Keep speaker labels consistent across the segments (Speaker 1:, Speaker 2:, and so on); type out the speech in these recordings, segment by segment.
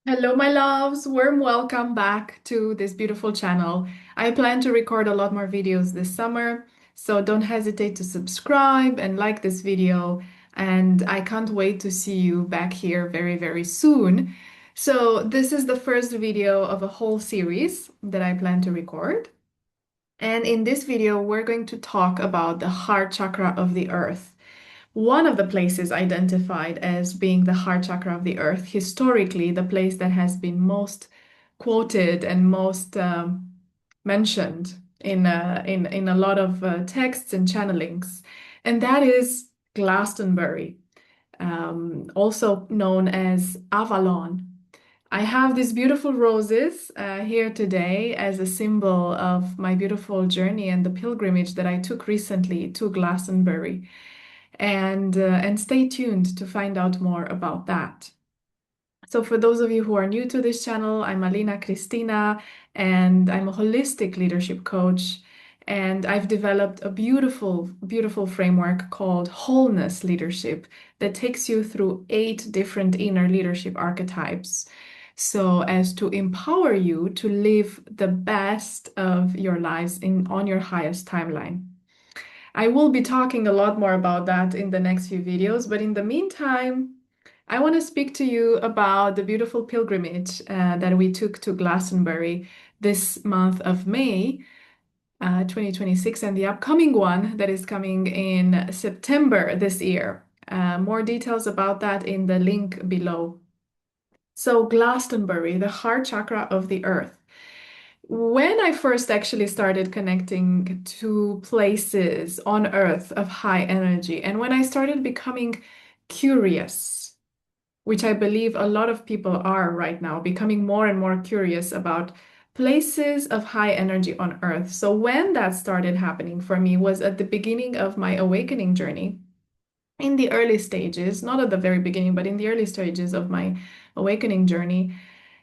Speaker 1: Hello, my loves. Warm welcome back to this beautiful channel. I plan to record a lot more videos this summer, so don't hesitate to subscribe and like this video. And I can't wait to see you back here very, very soon. So, this is the first video of a whole series that I plan to record. And in this video, we're going to talk about the heart chakra of the earth. One of the places identified as being the heart chakra of the earth, historically, the place that has been most quoted and most mentioned in a lot of texts and channelings, and that is Glastonbury, also known as Avalon. I have these beautiful roses here today as a symbol of my beautiful journey and the pilgrimage that I took recently to Glastonbury. And stay tuned to find out more about that. So for those of you who are new to this channel, I'm Alina Cristina, and I'm a holistic leadership coach. And I've developed a beautiful, beautiful framework called Wholeness Leadership that takes you through 8 different inner leadership archetypes so as to empower you to live the best of your lives on your highest timeline. I will be talking a lot more about that in the next few videos, but in the meantime, I want to speak to you about the beautiful pilgrimage that we took to Glastonbury this month of May, 2026, and the upcoming one that is coming in September this year. More details about that in the link below. So, Glastonbury, the heart chakra of the earth. When I first actually started connecting to places on Earth of high energy, and when I started becoming curious, which I believe a lot of people are right now, becoming more and more curious about places of high energy on Earth. So when that started happening for me was at the beginning of my awakening journey, in the early stages, not at the very beginning, but in the early stages of my awakening journey,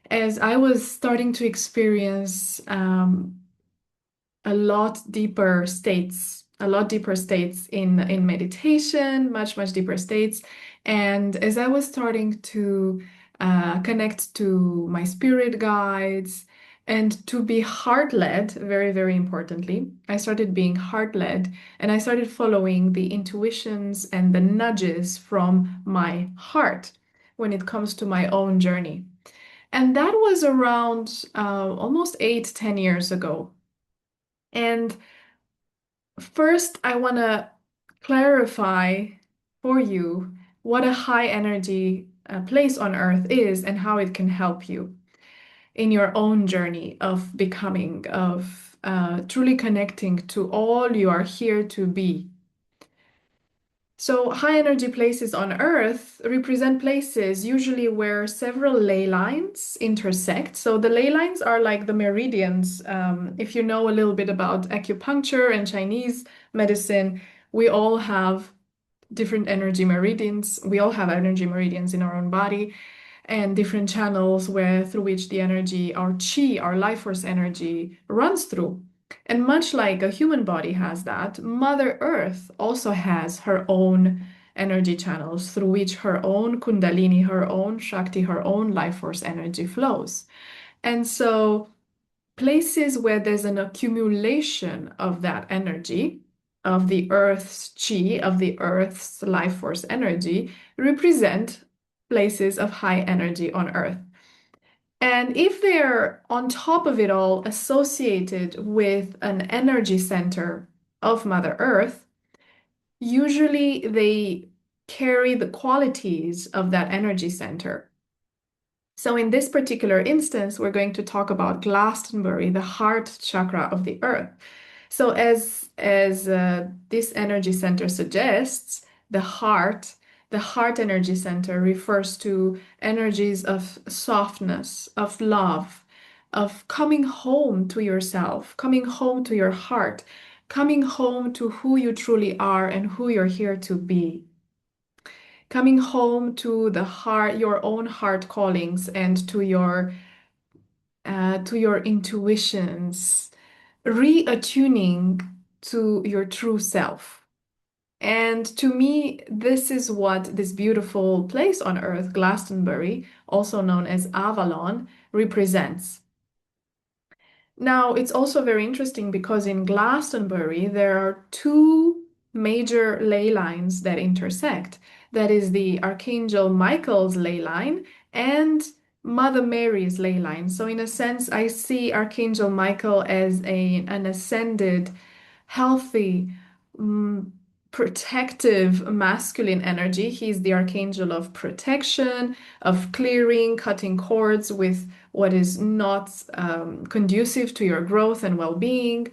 Speaker 1: as I was starting to experience a lot deeper states in meditation, much deeper states. And as I was starting to connect to my spirit guides and to be heart-led, very, very importantly, I started being heart-led and I started following the intuitions and the nudges from my heart when it comes to my own journey. And that was around almost 8, 10 years ago. And first, I want to clarify for you what a high energy place on earth is and how it can help you in your own journey of becoming, of truly connecting to all you are here to be. So, high energy places on Earth represent places usually where several ley lines intersect. So, the ley lines are like the meridians. If you know a little bit about acupuncture and Chinese medicine, we all have different energy meridians. We all have energy meridians in our own body and different channels where through which the energy, our chi, our life force energy runs through. And much like a human body has that, Mother Earth also has her own energy channels through which her own Kundalini, her own Shakti, her own life force energy flows. And so, places where there's an accumulation of that energy, of the Earth's chi, of the Earth's life force energy, represent places of high energy on Earth. And if they're on top of it all associated with an energy center of Mother Earth, usually they carry the qualities of that energy center. So in this particular instance, we're going to talk about Glastonbury, the heart chakra of the earth. So as this energy center suggests, the heart energy center refers to energies of softness, of love, of coming home to yourself, coming home to your heart, coming home to who you truly are and who you're here to be. Coming home to the heart, your own heart callings and to your intuitions, reattuning to your true self. And to me, this is what this beautiful place on earth, Glastonbury, also known as Avalon, represents. Now, it's also very interesting because in Glastonbury, there are two major ley lines that intersect. That is the Archangel Michael's ley line and Mother Mary's ley line. So, in a sense, I see Archangel Michael as an ascended, healthy, mm, protective masculine energy. He's the archangel of protection, of clearing, cutting cords with what is not conducive to your growth and well-being.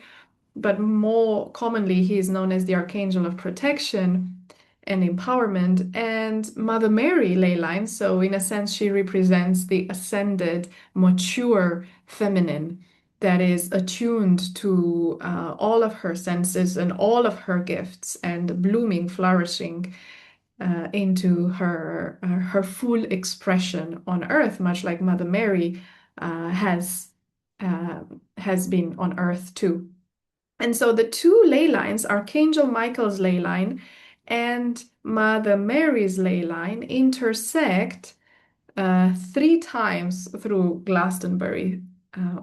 Speaker 1: But more commonly, he is known as the archangel of protection and empowerment, and Mother Mary ley line. So, in a sense, she represents the ascended, mature feminine that is attuned to all of her senses and all of her gifts and blooming, flourishing into her full expression on earth, much like Mother Mary uh, has uh, has been on earth too. And so the two ley lines, Archangel Michael's ley line and Mother Mary's ley line, intersect three times through Glastonbury,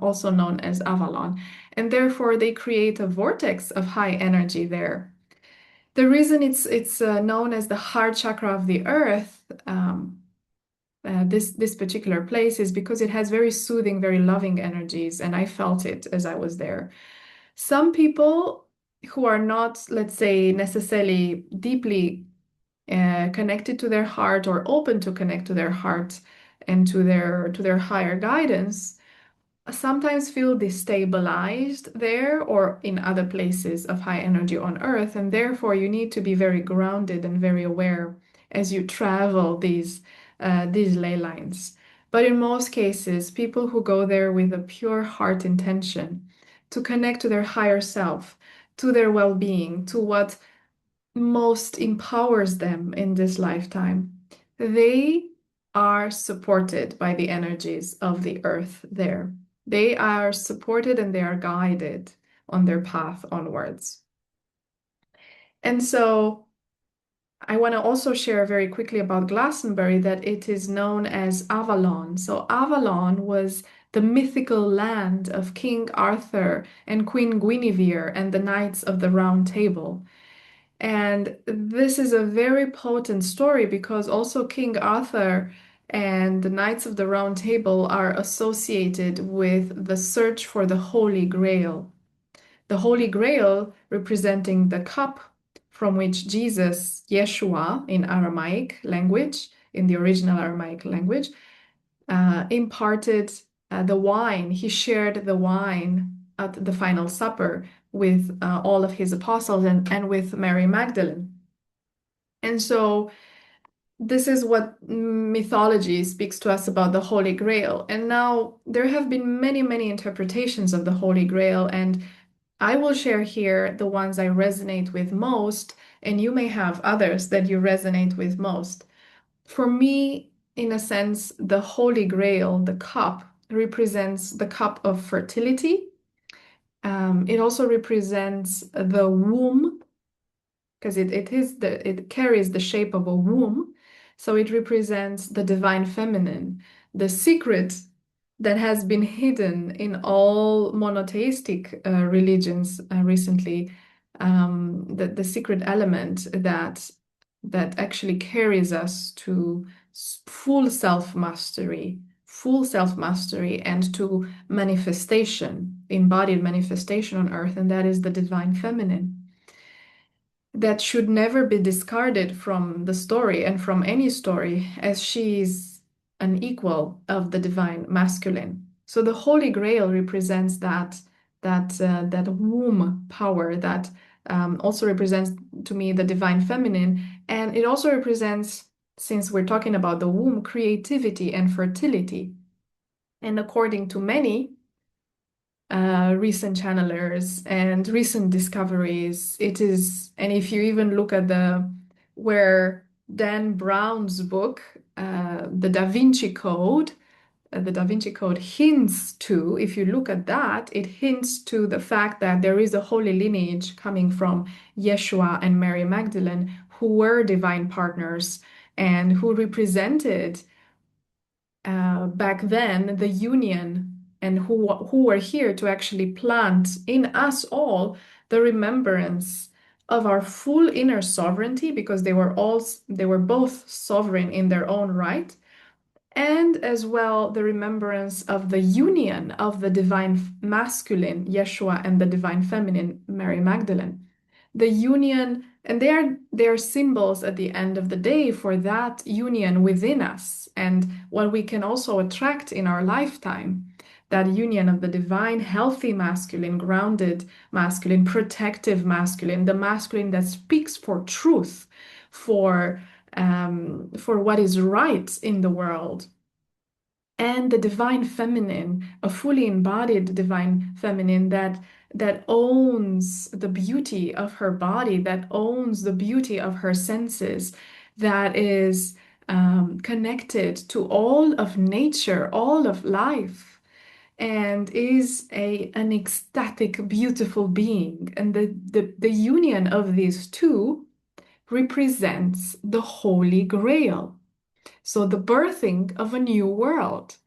Speaker 1: also known as Avalon, and therefore they create a vortex of high energy there. The reason it's known as the heart chakra of the earth, this particular place, is because it has very soothing, very loving energies, and I felt it as I was there. Some people who are not, let's say, necessarily deeply connected to their heart or open to connect to their heart and to their higher guidance sometimes feel destabilized there or in other places of high energy on earth, and therefore you need to be very grounded and very aware as you travel these ley lines. But in most cases, people who go there with a pure heart intention to connect to their higher self, to their well-being, to what most empowers them in this lifetime, they are supported by the energies of the earth there. They are supported and they are guided on their path onwards. And so I want to also share very quickly about Glastonbury that it is known as Avalon. So Avalon was the mythical land of King Arthur and Queen Guinevere and the Knights of the Round Table. And this is a very potent story because also King Arthur and the Knights of the Round Table are associated with the search for the Holy Grail. The Holy Grail representing the cup from which Jesus, Yeshua in Aramaic language, in the original Aramaic language, imparted the wine. He shared the wine at the final supper with all of his apostles and with Mary Magdalene. And so this is what mythology speaks to us about the Holy Grail. And now there have been many, many interpretations of the Holy Grail, and I will share here the ones I resonate with most, and you may have others that you resonate with most. For me, in a sense, the Holy Grail, the cup, represents the cup of fertility. It also represents the womb because it carries the shape of a womb. So it represents the divine feminine, the secret that has been hidden in all monotheistic religions recently, the secret element that actually carries us to full self-mastery, and to manifestation, embodied manifestation on earth, and that is the divine feminine that should never be discarded from the story and from any story, as she is an equal of the divine masculine. So the Holy Grail represents that womb power that also represents to me the divine feminine, and it also represents, since we're talking about the womb, creativity and fertility. And according to many recent channelers and recent discoveries. It is, and if you even look at the where Dan Brown's book, The Da Vinci Code, the Da Vinci Code hints to, if you look at that, it hints to the fact that there is a holy lineage coming from Yeshua and Mary Magdalene, who were divine partners and who represented back then the union, and who were here to actually plant in us all the remembrance of our full inner sovereignty, because they were both sovereign in their own right, and as well the remembrance of the union of the divine masculine, Yeshua, and the divine feminine, Mary Magdalene. The union, and they are symbols at the end of the day for that union within us and what we can also attract in our lifetime. That union of the divine, healthy masculine, grounded masculine, protective masculine, the masculine that speaks for truth, for what is right in the world, and the divine feminine, a fully embodied divine feminine that owns the beauty of her body, that owns the beauty of her senses, that is connected to all of nature, all of life, and is an ecstatic, beautiful being. And the union of these two represents the Holy Grail. So the birthing of a new world.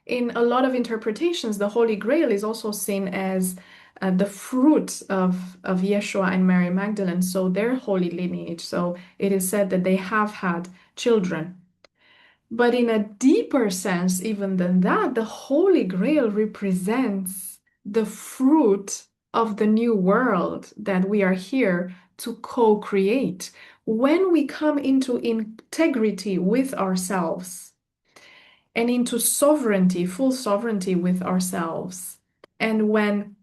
Speaker 1: In a lot of interpretations, the Holy Grail is also seen as the fruit of Yeshua and Mary Magdalene, so their holy lineage. So it is said that they have had children. But in a deeper sense, even than that, the Holy Grail represents the fruit of the new world that we are here to co-create. When we come into integrity with ourselves and into sovereignty, full sovereignty with ourselves, and when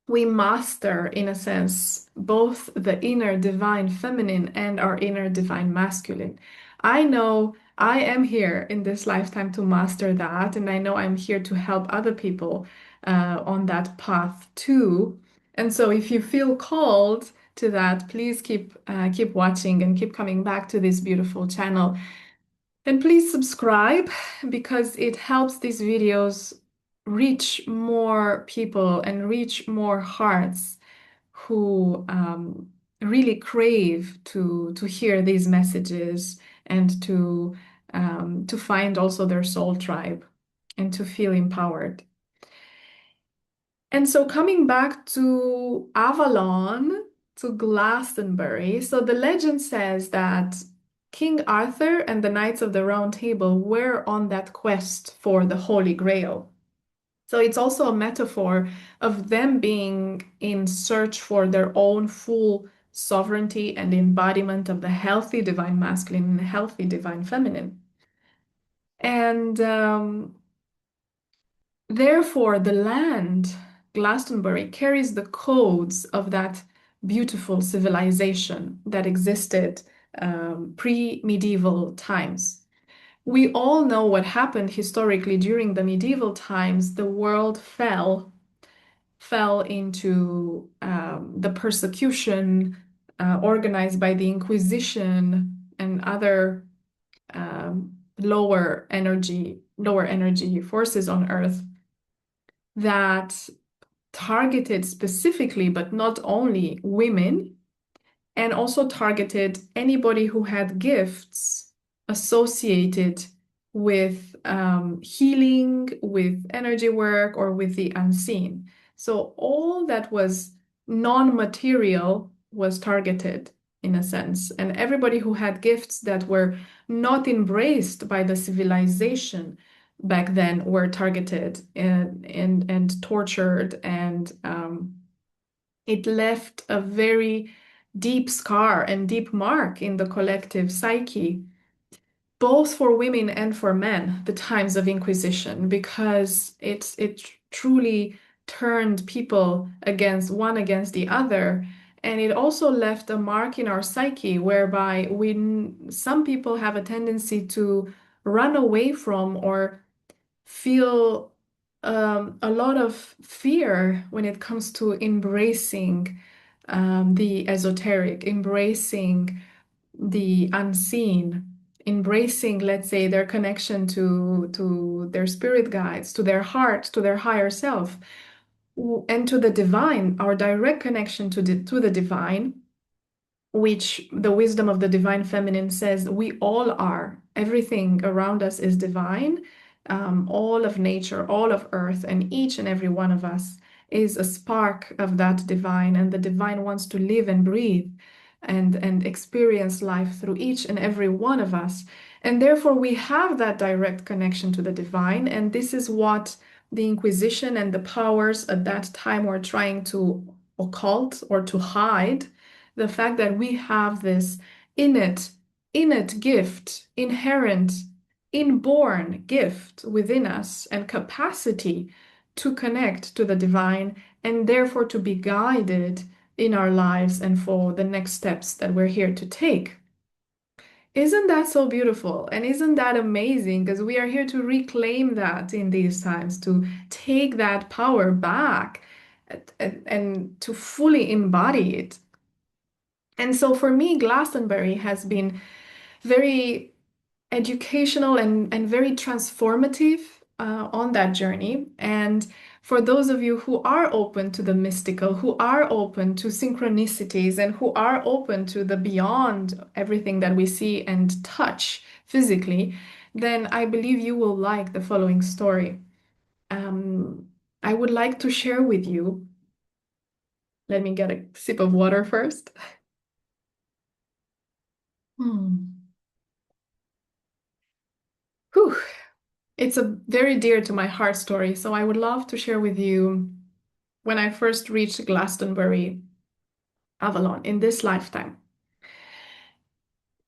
Speaker 1: we master, in a sense, both the inner divine feminine and our inner divine masculine. I know I am here in this lifetime to master that, and I know I'm here to help other people on that path too. And so, if you feel called to that, please keep watching and keep coming back to this beautiful channel. And please subscribe, because it helps these videos reach more people and reach more hearts who really crave to hear these messages, and to find also their soul tribe and to feel empowered. And so coming back to Avalon, to Glastonbury, so the legend says that King Arthur and the Knights of the Round Table were on that quest for the Holy Grail. So it's also a metaphor of them being in search for their own full sovereignty and embodiment of the healthy divine masculine and healthy divine feminine. And therefore, the land, Glastonbury, carries the codes of that beautiful civilization that existed pre-medieval times. We all know what happened historically during the medieval times. The world fell into the persecution organized by the Inquisition and other lower energy forces on Earth that targeted specifically, but not only, women, and also targeted anybody who had gifts associated with healing, with energy work, or with the unseen. So all that was non-material was targeted, in a sense, and everybody who had gifts that were not embraced by the civilization back then were targeted and tortured, and it left a very deep scar and deep mark in the collective psyche, both for women and for men, the times of Inquisition, because it truly turned people against the other. And it also left a mark in our psyche whereby some people have a tendency to run away from or feel a lot of fear when it comes to embracing the esoteric, embracing the unseen, embracing, let's say, their connection to their spirit guides, to their heart, to their higher self, and to the divine, our direct connection to the divine, which the wisdom of the divine feminine says we all are. Everything around us is divine. All of nature, all of earth, and each and every one of us is a spark of that divine, and the divine wants to live and breathe and experience life through each and every one of us. And therefore, we have that direct connection to the divine, and this is what the Inquisition and the powers at that time were trying to occult or to hide, the fact that we have this innate, innate gift, inherent, inborn gift within us and capacity to connect to the divine and therefore to be guided in our lives and for the next steps that we're here to take. Isn't that so beautiful? And isn't that amazing? Because we are here to reclaim that in these times, to take that power back and to fully embody it. And so for me, Glastonbury has been very educational and very transformative on that journey. And for those of you who are open to the mystical, who are open to synchronicities, and who are open to the beyond everything that we see and touch physically, then I believe you will like the following story. Um, I would like to share with you. Let me get a sip of water first. Hmm. Whew. It's a very dear to my heart story, so I would love to share with you when I first reached Glastonbury, Avalon in this lifetime.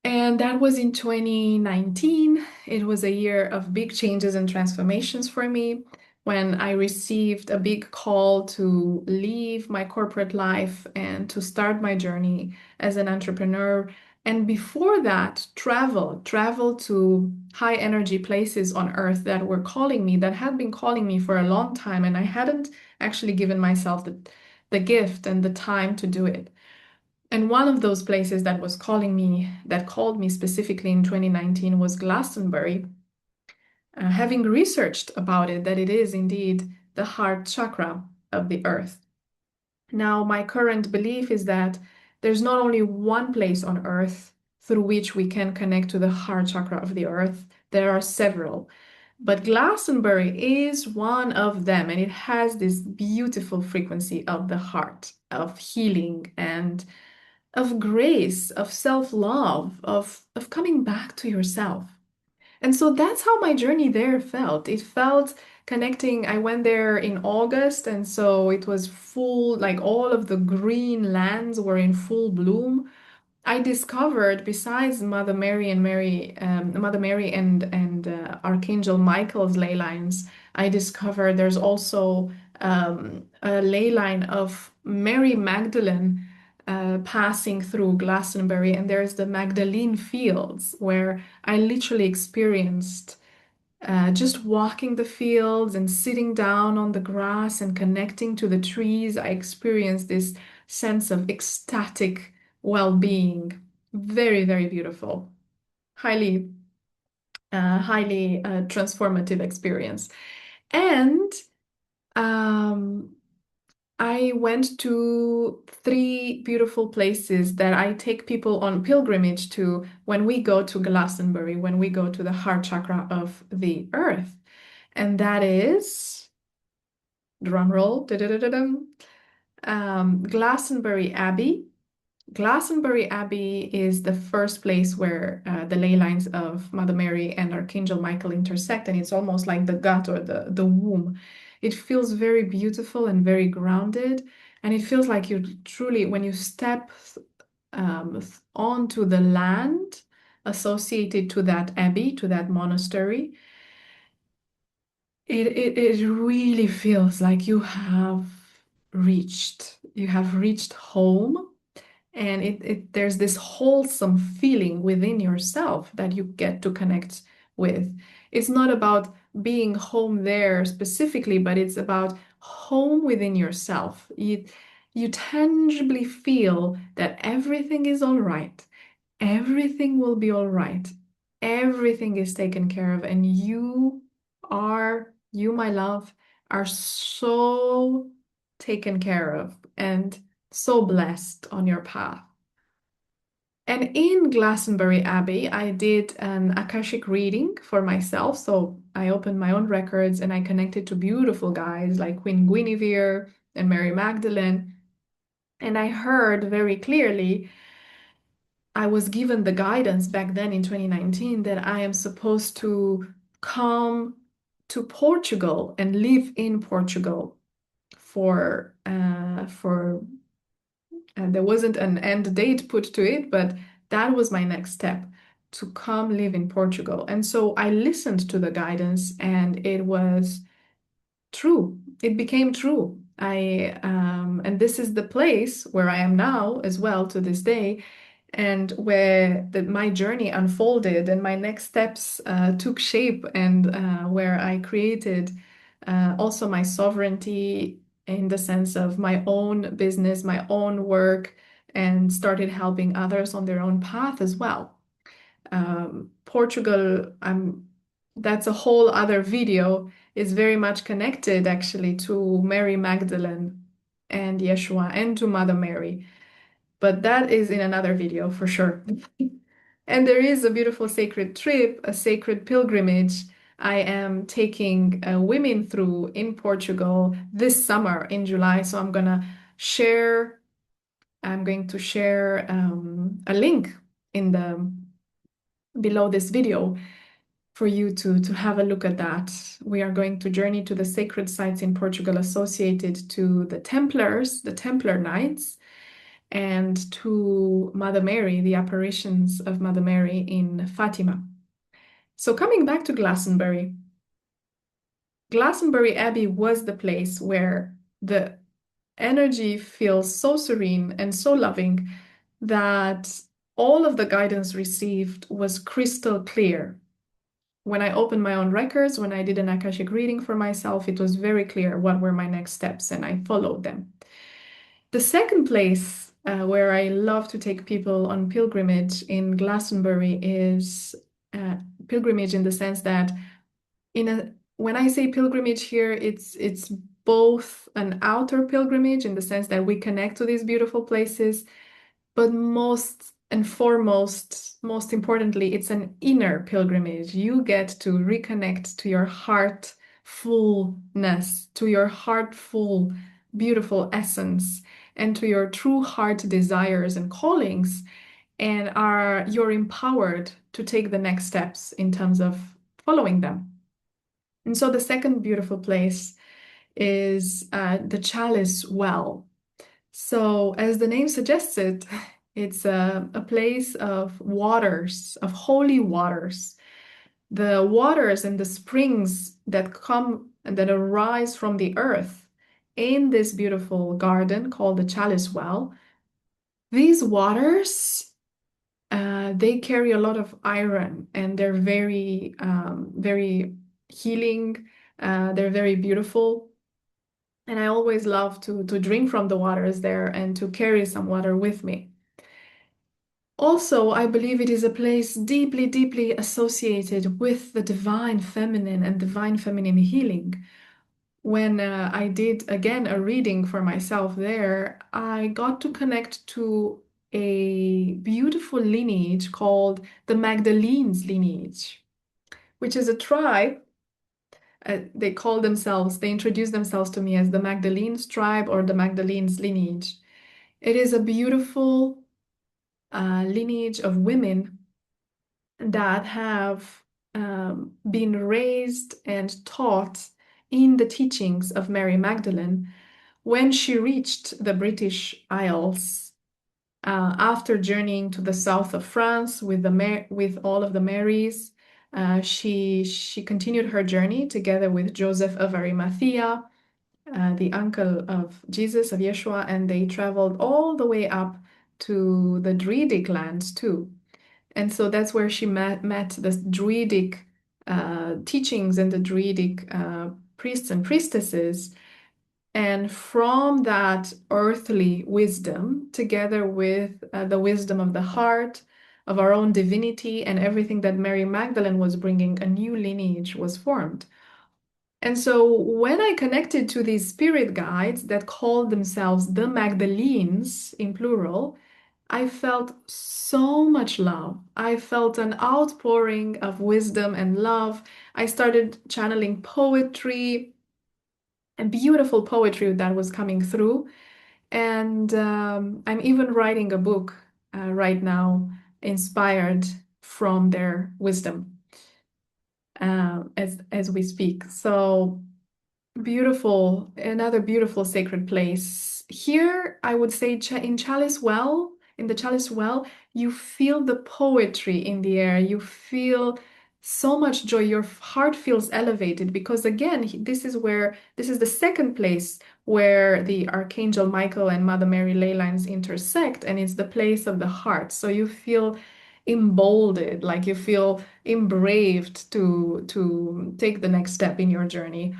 Speaker 1: And that was in 2019. It was a year of big changes and transformations for me when I received a big call to leave my corporate life and to start my journey as an entrepreneur. And before that, travel to high energy places on earth that were calling me, that had been calling me for a long time. And I hadn't actually given myself the gift and the time to do it. And one of those places that was calling me, that called me specifically in 2019 was Glastonbury, having researched about it, that it is indeed the heart chakra of the earth. Now, my current belief is that there's not only one place on earth through which we can connect to the heart chakra of the earth, there are several. But Glastonbury is one of them, and it has this beautiful frequency of the heart, of healing and of grace, of self-love, of coming back to yourself. And so that's how my journey there felt. It felt connecting. I went there in August, and so it was full, like all of the green lands were in full bloom. I discovered, besides Mother Mary and Archangel Michael's ley lines, I discovered there's also a ley line of Mary Magdalene passing through Glastonbury, and there's the Magdalene Fields where I literally experienced just walking the fields and sitting down on the grass and connecting to the trees. I experienced this sense of ecstatic well-being. Very, very beautiful. Highly, highly transformative experience. And um, I went to three beautiful places that I take people on pilgrimage to when we go to Glastonbury, when we go to the heart chakra of the earth. And that is, drum roll, Glastonbury Abbey. Glastonbury Abbey is the first place where the ley lines of Mother Mary and Archangel Michael intersect, and it's almost like the gut or the womb. It feels very beautiful and very grounded, and it feels like you truly, when you step onto the land associated to that abbey, to that monastery, it really feels like you have reached home, and there's this wholesome feeling within yourself that you get to connect with. It's not about being home there specifically, but it's about home within yourself. You tangibly feel that everything is all right. Everything will be all right. Everything is taken care of, and you, my love, are so taken care of and so blessed on your path. And in Glastonbury Abbey, I did an Akashic reading for myself. So I opened my own records and I connected to beautiful guys like Queen Guinevere and Mary Magdalene. And I heard very clearly, I was given the guidance back then in 2019 that I am supposed to come to Portugal and live in Portugal for and there wasn't an end date put to it, but that was my next step, to come live in Portugal. And so I listened to the guidance and it was true. It became true. And this is the place where I am now as well to this day, and where my journey unfolded and my next steps took shape, and where I created also my sovereignty in the sense of my own business, my own work, and started helping others on their own path as well. Portugal, that's a whole other video, is very much connected actually to Mary Magdalene and Yeshua and to Mother Mary. But that is in another video for sure. And there is a beautiful sacred trip, a sacred pilgrimage I am taking women through in Portugal this summer in July. So I'm going to share a link in the below this video for you to have a look at that. We are going to journey to the sacred sites in Portugal associated to the Templars, the Templar Knights, and to Mother Mary, the apparitions of Mother Mary in Fatima. So coming back to Glastonbury, Glastonbury Abbey was the place where the energy feels so serene and so loving that all of the guidance received was crystal clear. When I opened my own records, when I did an Akashic reading for myself, it was very clear what were my next steps, and I followed them. The second place where I love to take people on pilgrimage in Glastonbury is pilgrimage in the sense that when I say pilgrimage here, it's both an outer pilgrimage in the sense that we connect to these beautiful places, but most and foremost, most importantly, it's an inner pilgrimage. You get to reconnect to your heart fullness, to your heartful, beautiful essence, and to your true heart desires and callings, and you're empowered to take the next steps in terms of following them. And so the second beautiful place is the Chalice Well. So, as the name suggests it, it's a place of waters, of holy waters. The waters and the springs that come and that arise from the earth in this beautiful garden called the Chalice Well. These waters, they carry a lot of iron, and they're very healing. They're very beautiful. And I always love to drink from the waters there and to carry some water with me. Also, I believe it is a place deeply, deeply associated with the divine feminine and divine feminine healing. When I did again a reading for myself there, I got to connect to a beautiful lineage called the Magdalenes lineage, which is a tribe. They introduce themselves to me as the Magdalenes tribe or the Magdalenes lineage. It is a beautiful lineage of women that have been raised and taught in the teachings of Mary Magdalene when she reached the British Isles after journeying to the south of France with all of the Marys. She continued her journey together with Joseph of Arimathea, the uncle of Jesus, of Yeshua, and they traveled all the way up to the Druidic lands too. And so that's where she met the Druidic teachings and the Druidic priests and priestesses. And from that earthly wisdom, together with the wisdom of the heart, of our own divinity, and everything that Mary Magdalene was bringing, a new lineage was formed. And so when I connected to these spirit guides that called themselves the Magdalenes in plural, I felt so much love. I felt an outpouring of wisdom and love. I started channeling poetry and beautiful poetry that was coming through. And I'm even writing a book right now, inspired from their wisdom as we speak. So beautiful, another beautiful sacred place. Here, I would say in Chalice Well, in the Chalice Well, you feel the poetry in the air. You feel so much joy. Your heart feels elevated because again, this is the second place where the Archangel Michael and Mother Mary ley lines intersect, and it's the place of the heart. So you feel emboldened, like you feel embraved to take the next step in your journey.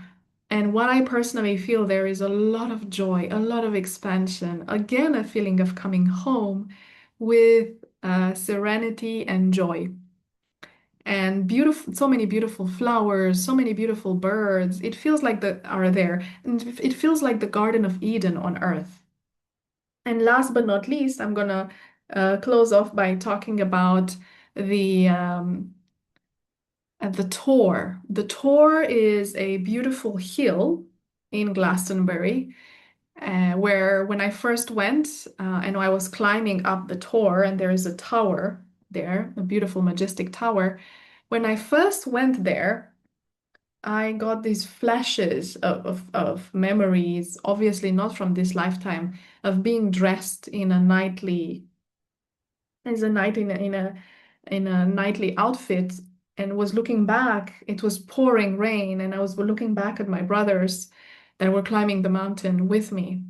Speaker 1: And what I personally feel there is a lot of joy, a lot of expansion, again, a feeling of coming home with serenity and joy. And beautiful, so many beautiful flowers, so many beautiful birds. It feels like the are there. And it feels like the Garden of Eden on earth. And last but not least, I'm gonna close off by talking about the the Tor. The Tor is a beautiful hill in Glastonbury, where when I first went and I was climbing up the Tor, and there is a tower there, a beautiful, majestic tower. When I first went there, I got these flashes of memories, obviously not from this lifetime, of being dressed in a knightly, as a knight in a knightly outfit, and was looking back. It was pouring rain, and I was looking back at my brothers that were climbing the mountain with me.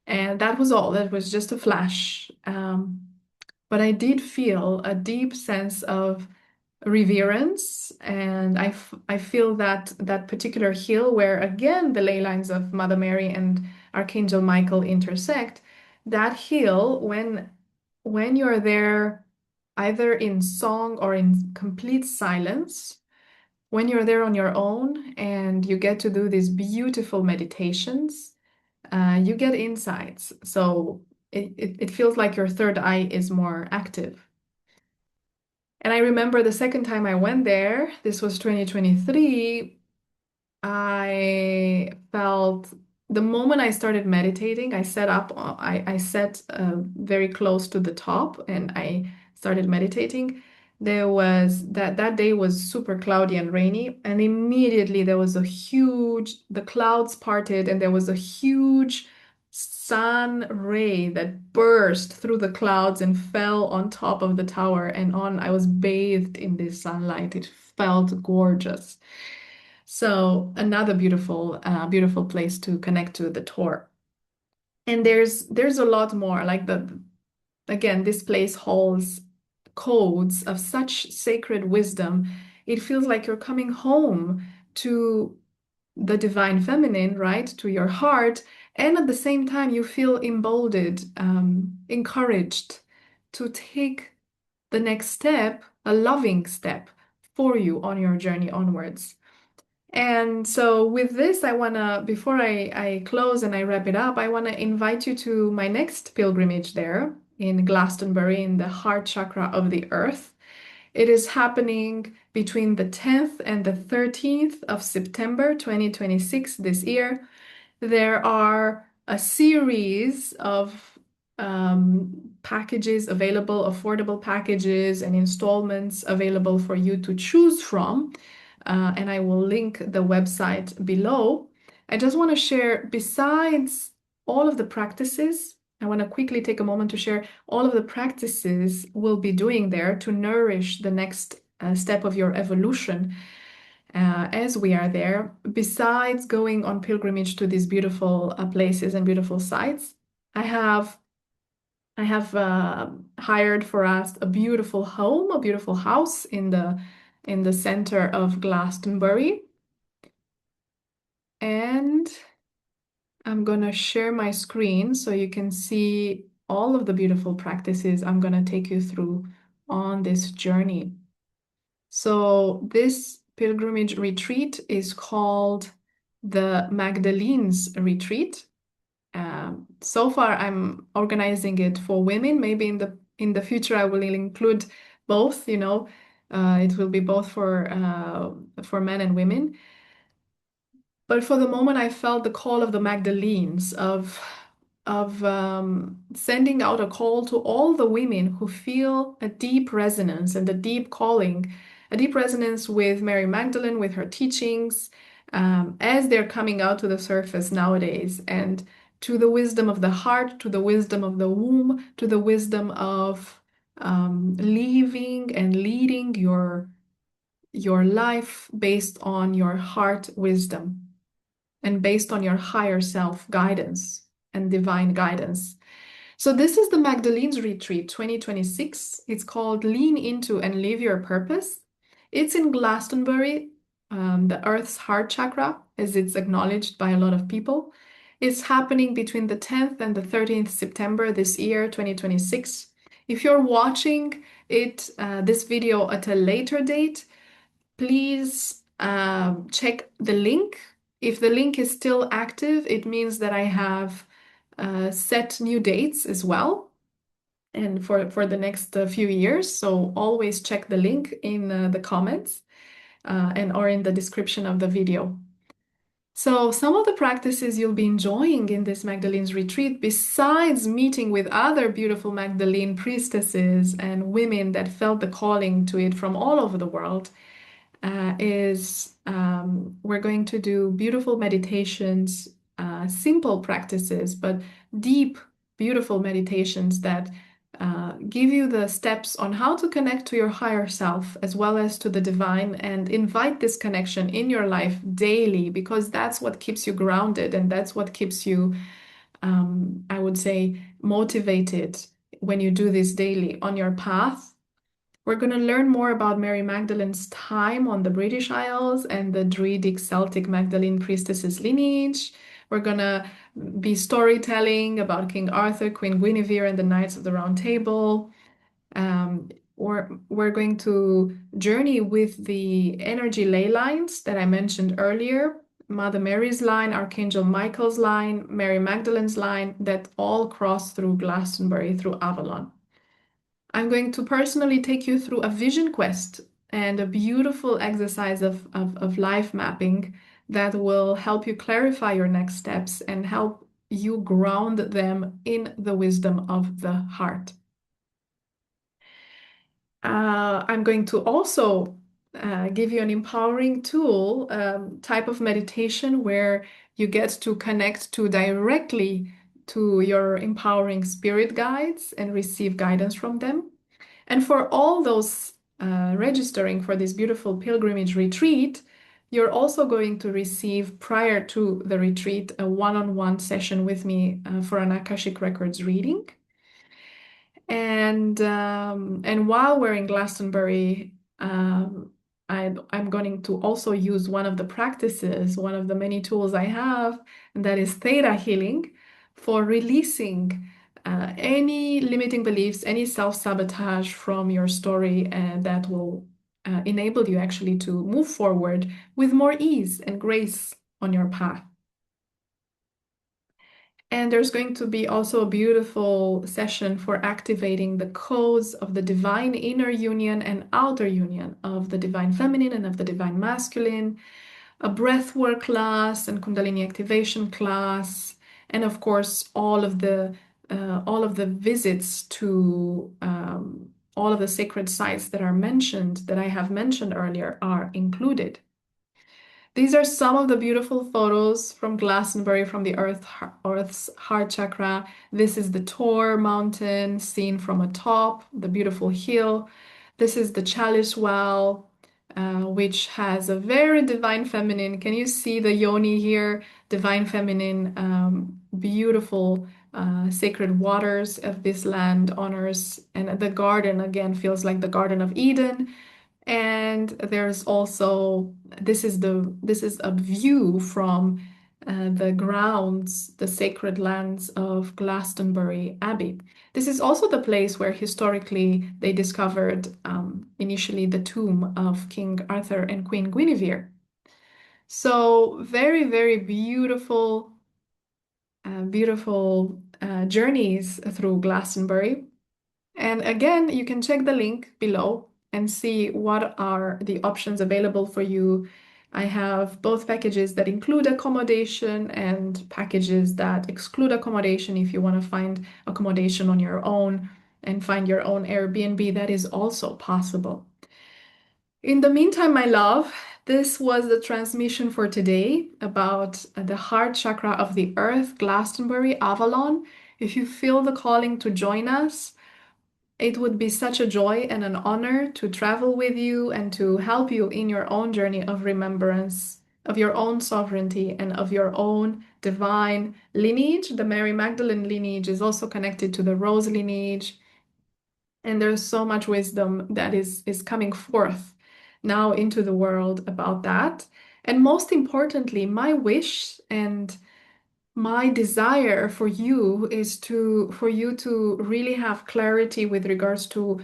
Speaker 1: And that was all. That was just a flash. But I did feel a deep sense of reverence, and I feel that that particular hill where again the ley lines of Mother Mary and Archangel Michael intersect, that hill, when you're there, either in song or in complete silence, when you're there on your own and you get to do these beautiful meditations, you get insights. So it feels like your third eye is more active. And I remember the second time I went there, this was 2023, I felt the moment I started meditating, I set up, I sat very close to the top and I started meditating. There was that day was super cloudy and rainy, and immediately there was a huge, the clouds parted, and there was a huge sun ray that burst through the clouds and fell on top of the tower and on. I was bathed in this sunlight. It felt gorgeous. So another beautiful, beautiful place to connect to the tour. And there's a lot more. Like the again, this place holds codes of such sacred wisdom. It feels like you're coming home to the divine feminine, right? To your heart. And at the same time, you feel emboldened, encouraged to take the next step, a loving step for you on your journey onwards. And so with this, before I close and I wrap it up, I want to invite you to my next pilgrimage there in Glastonbury in the Heart Chakra of the Earth. It is happening between the 10th and the 13th of September 2026 this year. There are a series of packages available, affordable packages and installments available for you to choose from. And I will link the website below. I just want to share, besides all of the practices, I want to quickly take a moment to share all of the practices we'll be doing there to nourish the next step of your evolution as we are there. Besides going on pilgrimage to these beautiful places and beautiful sites, I have hired for us a beautiful home, a beautiful house in the center of Glastonbury. And I'm gonna share my screen so you can see all of the beautiful practices I'm gonna take you through on this journey. So this pilgrimage retreat is called the Magdalene's Retreat. So far, I'm organizing it for women. Maybe in the future, I will include both. It will be both for men and women. But for the moment, I felt the call of the Magdalenes of sending out a call to all the women who feel a deep resonance and a deep calling, a deep resonance with Mary Magdalene, with her teachings, as they're coming out to the surface nowadays, and to the wisdom of the heart, to the wisdom of the womb, to the wisdom of living and leading your life based on your heart wisdom and based on your higher self guidance and divine guidance. So this is the Magdalene's Retreat 2026. It's called Lean Into and Live Your Purpose. It's in Glastonbury, the Earth's heart chakra, as it's acknowledged by a lot of people. It's happening between the 10th and the 13th September this year, 2026. If you're watching this video at a later date, please check the link. If the link is still active, it means that I have set new dates as well, and for the next few years. So always check the link in the comments and or in the description of the video. So some of the practices you'll be enjoying in this Magdalene's retreat, besides meeting with other beautiful Magdalene priestesses and women that felt the calling to it from all over the world, is we're going to do beautiful meditations, simple practices, but deep, beautiful meditations that give you the steps on how to connect to your higher self as well as to the divine, and invite this connection in your life daily, because that's what keeps you grounded and that's what keeps you, I would say, motivated when you do this daily on your path. We're going to learn more about Mary Magdalene's time on the British Isles and the Druidic Celtic Magdalene priestesses lineage. We're going to be storytelling about King Arthur, Queen Guinevere, and the Knights of the Round Table. We're going to journey with the energy ley lines that I mentioned earlier. Mother Mary's line, Archangel Michael's line, Mary Magdalene's line, that all cross through Glastonbury, through Avalon. I'm going to personally take you through a vision quest and a beautiful exercise of life mapping that will help you clarify your next steps and help you ground them in the wisdom of the heart. I'm going to also give you an empowering tool, type of meditation where you get to connect to directly to your empowering spirit guides and receive guidance from them. And for all those registering for this beautiful pilgrimage retreat, you're also going to receive, prior to the retreat, a one-on-one session with me for an Akashic Records reading. And while we're in Glastonbury, I'm going to also use one of the practices, one of the many tools I have, and that is theta healing, for releasing any limiting beliefs, any self-sabotage from your story, and that will enable you actually to move forward with more ease and grace on your path. And there's going to be also a beautiful session for activating the codes of the divine inner union and outer union of the divine feminine and of the divine masculine, a breathwork class and Kundalini activation class, and of course all of the visits to all of the sacred sites that are mentioned, that I have mentioned earlier, are included. These are some of the beautiful photos from Glastonbury, from the Earth's heart chakra. This is the Tor mountain seen from atop, the beautiful hill. This is the Chalice Well, which has a very divine feminine. Can you see the yoni here? Divine feminine, beautiful sacred waters of this land honors. And the garden, again, feels like the Garden of Eden. And there's also, this is a view from the grounds, the sacred lands of Glastonbury Abbey. This is also the place where historically they discovered initially the tomb of King Arthur and Queen Guinevere. So very, very beautiful, journeys through Glastonbury. And again, you can check the link below and see what are the options available for you. I have both packages that include accommodation and packages that exclude accommodation. If you want to find accommodation on your own and find your own Airbnb, that is also possible. In the meantime, my love, this was the transmission for today about the heart chakra of the earth, Glastonbury, Avalon. If you feel the calling to join us, it would be such a joy and an honor to travel with you and to help you in your own journey of remembrance, of your own sovereignty, and of your own divine lineage. The Mary Magdalene lineage is also connected to the Rose lineage. And there's so much wisdom that is coming forth now into the world about that. And most importantly, my wish and my desire for you is for you to really have clarity with regards to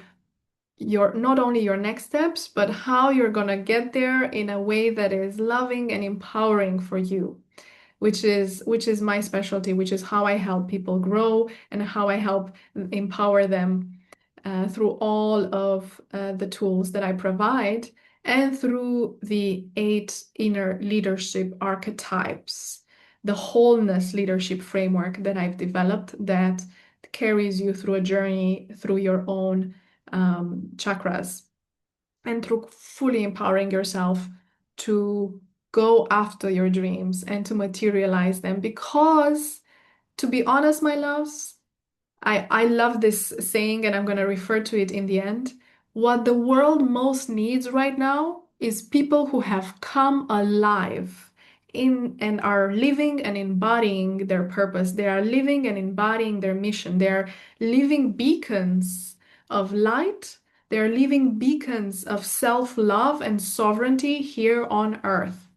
Speaker 1: your not only your next steps, but how you're gonna get there in a way that is loving and empowering for you, which is my specialty, which is how I help people grow and how I help empower them through all of the tools that I provide and through the 8 inner leadership archetypes, the wholeness leadership framework that I've developed that carries you through a journey through your own chakras and through fully empowering yourself to go after your dreams and to materialize them. Because, to be honest, my loves, I love this saying and I'm going to refer to it in the end. What the world most needs right now is people who have come alive in and are living and embodying their purpose. They are living and embodying their mission. They are living beacons of light. They are living beacons of self-love and sovereignty here on earth.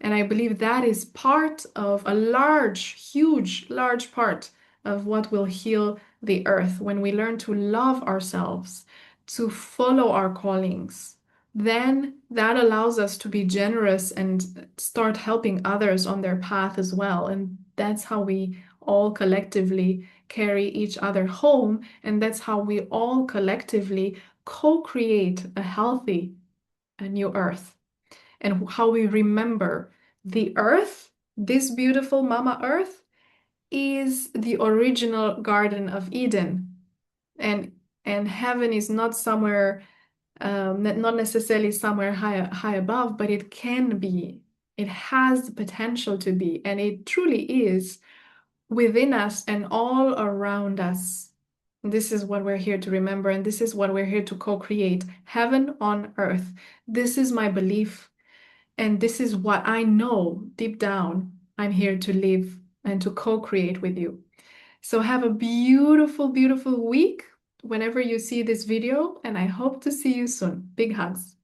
Speaker 1: And I believe that is part of a large part of what will heal the earth when we learn to love ourselves, to follow our callings. Then that allows us to be generous and start helping others on their path as well. And that's how we all collectively carry each other home. And that's how we all collectively co-create a new earth, and how we remember the earth, this beautiful Mama Earth, is the original Garden of Eden. And heaven is not somewhere, not necessarily somewhere high above, but it can be. It has the potential to be, and it truly is within us and all around us. This is what we're here to remember, and this is what we're here to co-create, heaven on earth. This is my belief. And this is what I know deep down I'm here to live and to co-create with you. So have a beautiful, beautiful week whenever you see this video, and I hope to see you soon. Big hugs.